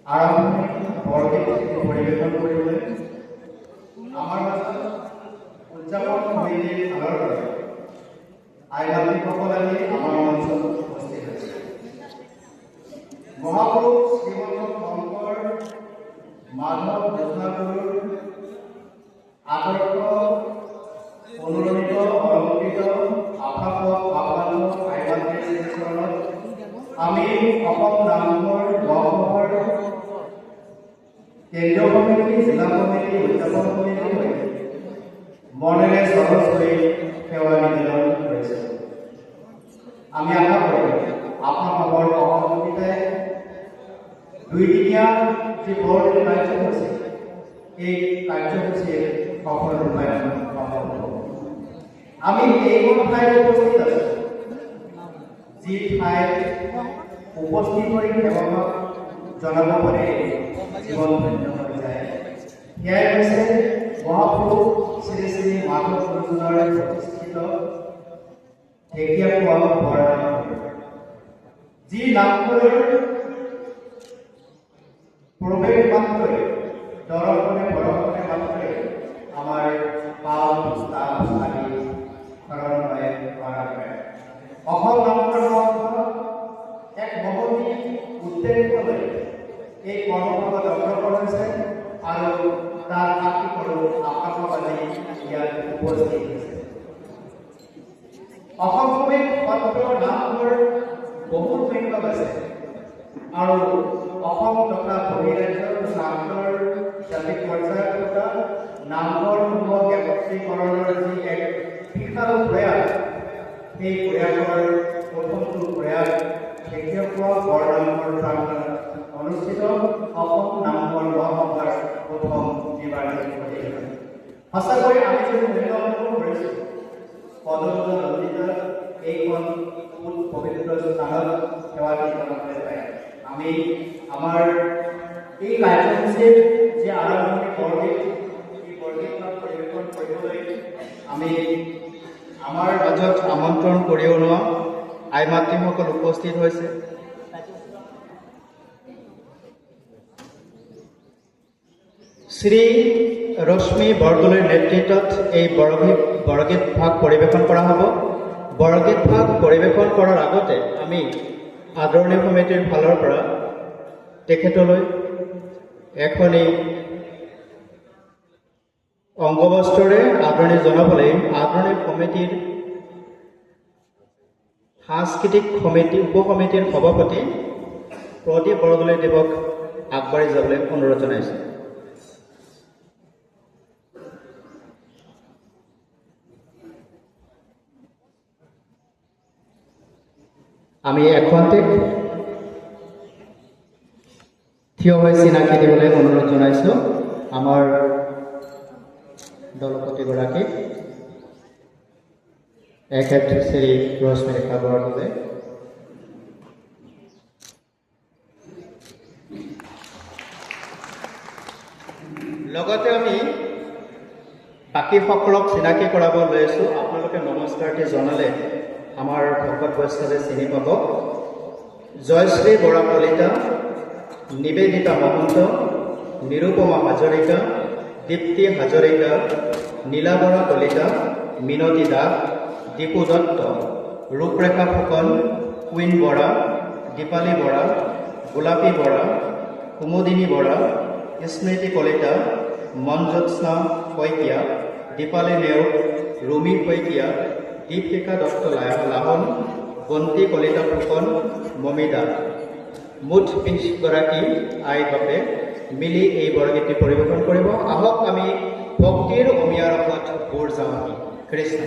আৰম্ভণি বৰগীত পৰিৱেশন কৰিবলৈ আমাৰ মাজত উদযাপন সমিতিৰ ফালৰ পৰা আইমাতৃসকল আহি আমাৰ মঞ্চত উপস্থিত হৈছে। মহাপুৰুষ শ্ৰীমন্ত শংকৰ মাধৱ যোজনাগুৰুৰ আদৰ্শ অনুৰণিত অলংকৃত আইমাতৃৰ চৰণত আমি অসম নামঘৰ মহাসভাৰ কেন্দ্ৰীয় কমিটি, জিলা কমিটি, উদযাপন কমিটি হৈ মনেৰে সহজ কৰি সেৱা নিবেদন কৰিছে। আমি আশা কৰোঁ আপোনালোকৰ সহযোগিতাই দুইদিনীয়া যি বৰদিন কাৰ্যসূচী, এই কাৰ্যসূচীৰ সফল ৰূপায়ণ সম্ভৱ হ'ব। আমি এইবোৰ ঠাইত উপস্থিত আছোঁ, যি ঠাইত উপস্থিত হৈ সেৱাক জনাব পাৰে জীৱন ধন্য হৈ যায়। সেয়াই হৈছে মহাপুৰুষ শ্ৰী শ্ৰী মাধৱ গুৰুজনাৰ প্ৰতিষ্ঠিত ঢেকীয়াখোৱা বৰনামঘৰ, যি নামঘৰৰ প্ৰৱেশ মাত্ৰই দৰ্শনে বৰষণে মাত্ৰই আমাৰ পাল স্থান আদি শৰণ হৈ কৰা হয়। অসম নামঘৰ এক মহতি উদ্দেশ্য লৈ এই কৰ্মসভাত অংশগ্ৰহণ হৈছে আৰু তাৰ সাক্ষী কৰোঁ আপোনালোক আজি ইয়াত উপস্থিত হৈছে। অসমত সত্ৰৰ নামঘৰ বহুত সংখ্যক আছে আৰু অসম তথা বহিৰাজ্যৰ নামঘৰ জাতিক পৰ্যায়ত থকা নামঘৰসমূহক একত্ৰীকৰণৰ যি এক বিশাল প্ৰয়াস, সেই প্ৰয়াসৰ প্ৰথমটো প্ৰয়াস ঢেকীয়াখোৱা বৰনামঘৰ প্ৰাংগণত অনুষ্ঠিত অসম নামঘৰ মহাসভাৰ প্ৰথম নিৰ্বাচন প্ৰতিষ্ঠান। সঁচাকৈ আমি যদি মূল্য অনুভৱ কৰিছোঁ পদব্ৰত নন্দিত এইখন পবিত্ৰ স্থানত সেৱা নিবেদন পায়। আমি আমাৰ এই কাৰ্যসূচীৰ যি আৰম্ভণি বৰগীত, এই বৰগীতখন পৰিৱেশন কৰিবলৈ আমি আমাৰ মাজত আমন্ত্ৰণ কৰি অনোৱা আই মাতৃসকল উপস্থিত হৈছে। শ্ৰী ৰশ্মি বৰদলৈৰ নেতৃত্বত এই বৰগীত ভাগ পৰিৱেশন কৰা হ'ব। বৰগীত ভাগ পৰিৱেশন কৰাৰ আগতে আমি আদৰণি সমিতিৰ ফালৰ পৰা তেখেতলৈ এখনি অংগবস্ত্ৰৰে আদৰণি জনাবলৈ আদৰণি সমিতিৰ সাংস্কৃতিক সমিতি উপসমিতিৰ সভাপতি প্ৰদীপ বৰদলৈ দেৱক আগবাঢ়ি যাবলৈ অনুৰোধ জনাইছোঁ। আমি এখন্তেক থিয় হৈ চিনাকি দিবলৈ অনুৰোধ জনাইছোঁ আমাৰ দলপতিগৰাকীক, এখেত শ্ৰী ৰশ্মিৰেখা বৰদলৈ। লগতে আমি বাকীসকলক চিনাকি কৰাব লৈ আছোঁ। আপোনালোকে নমস্কাৰটি জনালে আমাৰ ভকত বৈষ্ণৱে চিনি পাব। জয়শ্ৰী বৰা কলিতা, নিবেদিতা মহন্ত, নিৰুপমা হাজৰিকা, দীপ্তি হাজৰিকা, নীলা বৰা কলিতা, মিনতী দাস, দীপু দত্ত, ৰূপৰেখা ফুকন, কুইন বৰা, দীপালী বৰা, গোলাপী বৰা, কুমুদিনী বৰা, স্মৃতি কলিতা, মনজ্যোৎস্না শইকীয়া, দীপালী নেওগ, ৰুমি শইকীয়া, দীপশিখা দত্ত লাহন, বন্তি কলিতা ফুকন, মমিদা, মুঠ 20 গৰাকী আই বাপে মিলি এই বৰগীতটি পৰিৱেশন কৰিব। আহক আমি ভক্তিৰ অমিয়া ৰসত বুৰ যাওঁ আমি। কৃষ্ণ।